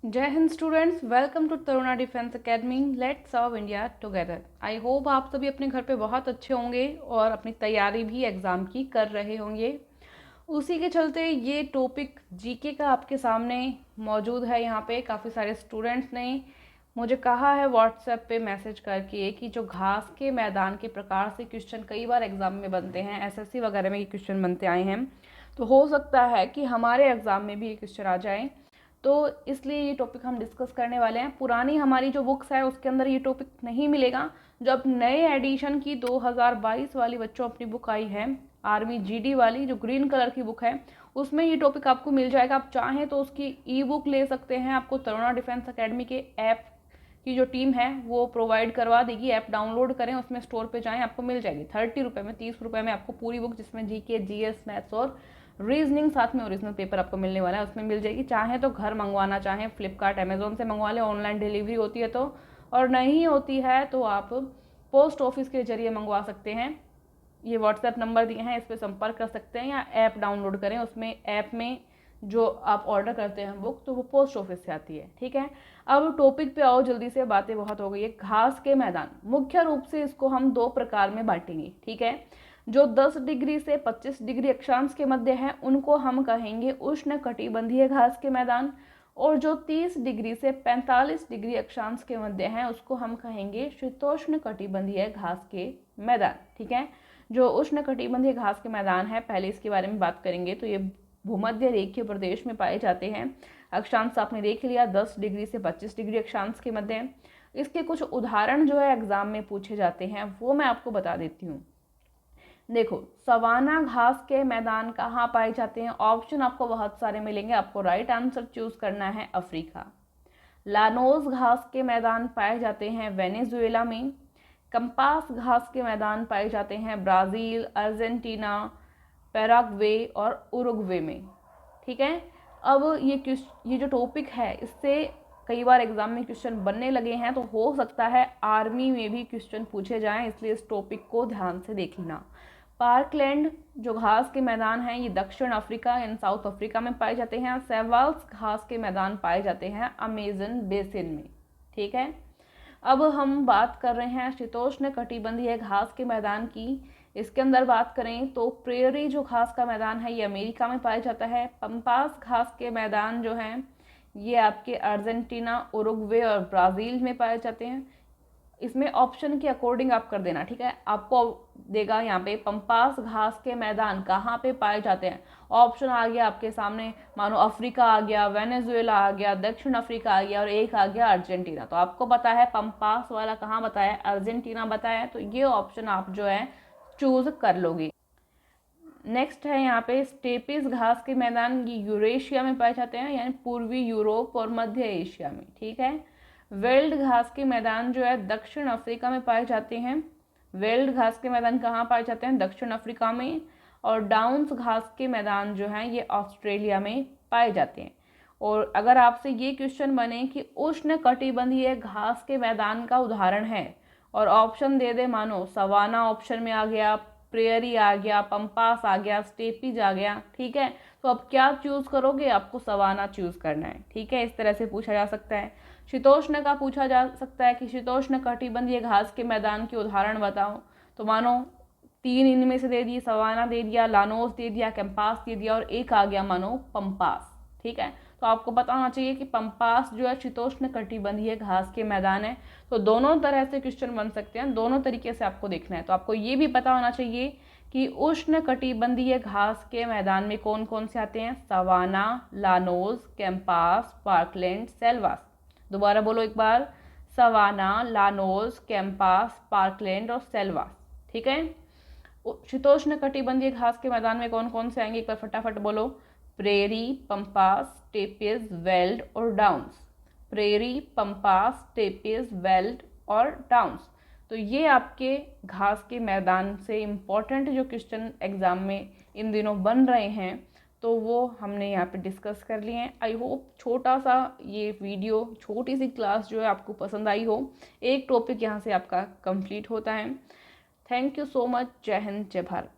जय Hind students, welcome to Taruna defence academy. Let's serve India together. I hope आप सभी अपने घर पे बहुत अच्छे होंगे और अपनी तैयारी भी एग्ज़ाम की कर रहे होंगे। उसी के चलते ये टॉपिक जीके का आपके सामने मौजूद है। यहाँ पे काफ़ी सारे स्टूडेंट्स ने मुझे कहा है व्हाट्सएप पे मैसेज करके कि जो घास के मैदान के प्रकार से क्वेश्चन कई बार एग्ज़ाम में बनते हैं, एसएससी वगैरह में ये क्वेश्चन बनते आए हैं, तो हो सकता है कि हमारे एग्ज़ाम में भी ये क्वेश्चन आ जाए। तो इसलिए ये टॉपिक हम डिस्कस करने वाले हैं। पुरानी हमारी जो बुक्स है उसके अंदर ये टॉपिक नहीं मिलेगा। जो अब नए एडिशन की 2022 वाली बच्चों अपनी बुक आई है, आर्मी जीडी वाली, जो ग्रीन कलर की बुक है, उसमें ये टॉपिक आपको मिल जाएगा। आप चाहें तो उसकी ई बुक ले सकते हैं। आपको तरुणा डिफेंस एकेडमी के ऐप की जो टीम है वो प्रोवाइड करवा देगी। ऐप डाउनलोड करें, उसमें स्टोर पे जाएं, आपको मिल जाएगी 30 रुपये में, 30 रुपये में आपको पूरी बुक, जिसमें जीके, जीएस, मैथ्स और रीजनिंग, साथ में ओरिजिनल पेपर आपको मिलने वाला है, उसमें मिल जाएगी। चाहें तो घर मंगवाना चाहें फ्लिपकार्ट, अमेजोन से मंगवा लें, ऑनलाइन डिलीवरी होती है तो, और नहीं होती है तो आप पोस्ट ऑफिस के जरिए मंगवा सकते हैं। ये व्हाट्सएप नंबर दिए हैं, इस पर संपर्क कर सकते हैं, या ऐप डाउनलोड करें। उसमें ऐप में जो आप ऑर्डर करते हैं बुक, तो वो पोस्ट ऑफिस से आती है। ठीक है, अब टॉपिक पे आओ, जल्दी से, बातें बहुत हो गई है। घास के मैदान, मुख्य रूप से इसको हम दो प्रकार में बांटेंगे। ठीक है, जो 10 डिग्री से 25 डिग्री अक्षांश के मध्य हैं उनको हम कहेंगे उष्ण कटिबंधीय घास के मैदान, और जो 30 डिग्री से 45 डिग्री अक्षांश के मध्य हैं उसको हम कहेंगे शीतोष्ण कटिबंधीय घास के मैदान। ठीक है, जो उष्ण कटिबंधीय घास के मैदान है, पहले इसके बारे में बात करेंगे, तो ये भूमध्य रेखीय प्रदेश में पाए जाते हैं। अक्षांश आपने देख लिया, 10 डिग्री से 25 डिग्री अक्षांश के मध्य। इसके कुछ उदाहरण जो है एग्जाम में पूछे जाते हैं वो मैं आपको बता देती हूँ। देखो, सवाना घास के मैदान कहाँ पाए जाते हैं? ऑप्शन आपको बहुत सारे मिलेंगे, आपको राइट आंसर चूज करना है अफ्रीका। लानोस घास के मैदान पाए जाते हैं वेनेजुएला में। कंपास घास के मैदान पाए जाते हैं ब्राज़ील, अर्जेंटीना, पैराग्वे और उरुग्वे में। ठीक है, अब ये जो टॉपिक है, इससे कई बार एग्जाम में क्वेश्चन बनने लगे हैं, तो हो सकता है आर्मी में भी क्वेश्चन पूछे जाएं, इसलिए इस टॉपिक को ध्यान से देख लेना। पार्कलैंड जो घास के मैदान हैं, ये दक्षिण अफ्रीका एंड साउथ अफ्रीका में पाए जाते हैं। सेवाल्स घास के मैदान पाए जाते हैं अमेजन बेसिन में। ठीक है, अब हम बात कर रहे हैं शीतोष्ण कटिबंधीय घास के मैदान की। इसके अंदर बात करें तो प्रेयरी जो घास का मैदान है ये अमेरिका में पाया जाता है। पंपास घास के मैदान जो हैं ये आपके अर्जेंटीना, उरुग्वे और ब्राज़ील में पाए जाते हैं। इसमें ऑप्शन के अकॉर्डिंग आप कर देना। ठीक है, आपको देगा यहाँ पे पंपास घास के मैदान कहाँ पे पाए जाते हैं। ऑप्शन आ गया आपके सामने, मानो अफ्रीका आ गया, वेनेजुएला आ गया, दक्षिण अफ्रीका आ गया, और एक आ गया अर्जेंटीना। तो आपको पता है पंपास वाला कहाँ बताया, अर्जेंटीना बताया, तो ये ऑप्शन आप जो है चूज कर लोगे। नेक्स्ट है यहाँ पे स्टेपिस घास के मैदान, ये यूरेशिया में पाए जाते हैं, यानी पूर्वी यूरोप और मध्य एशिया में। ठीक है, वेल्ड घास के मैदान जो है दक्षिण अफ्रीका में पाए जाते हैं। वेल्ड घास के मैदान कहाँ पाए जाते हैं? दक्षिण अफ्रीका में। और डाउन्स घास के मैदान जो हैं ये ऑस्ट्रेलिया में पाए जाते हैं। और अगर आपसे ये क्वेश्चन बने कि उष्ण कटिबंधीय घास के मैदान का उदाहरण है, और ऑप्शन दे दे, मानो सवाना ऑप्शन में आ गया, प्रेयरी आ गया, पंपास आ गया, स्टेपीज आ गया, ठीक है, तो अब क्या चूज करोगे? आपको सवाना चूज करना है। ठीक है, इस तरह से पूछा जा सकता है। शीतोष्ण का पूछा जा सकता है कि शीतोष्ण कटिबंधीय घास के मैदान के उदाहरण बताओ, तो मानो 3 इनमें से दे दिए, सवाना दे दिया, लानोस दे दिया, कैंपास दे दिया, और एक आ गया मानो पंपास। ठीक है, तो आपको पता होना चाहिए कि पंपास जो है शीतोष्ण कटिबंधीय घास के मैदान है। तो दोनों तरह से क्वेश्चन बन सकते हैं, दोनों तरीके से आपको देखना है। तो आपको ये भी पता होना चाहिए कि उष्ण कटिबंधीय घास के मैदान में कौन कौन से आते हैं? Savanna, llanos, campos, parkland, selvas. दोबारा बोलो एक बार, सवाना, लानोस, कैंपास, पार्कलैंड और सेल्वास। ठीक है, शीतोष्ण कटिबंधीय घास के मैदान में कौन कौन से आएंगे, एक बार फटाफट बोलो। प्रेरी, पंपास, स्टेपिस, वेल्ड और downs. Prairie, pampas, steppes, veld और डाउन्स। तो ये आपके घास के मैदान से इम्पॉर्टेंट जो क्वेश्चन एग्जाम में इन दिनों बन रहे हैं, तो वो हमने यहाँ पे डिस्कस कर लिए हैं। आई होप छोटा सा ये वीडियो, छोटी सी क्लास जो है आपको पसंद आई हो। एक टॉपिक यहाँ से आपका कंप्लीट होता है। Thank you so much. जय हिंद, जय भारत।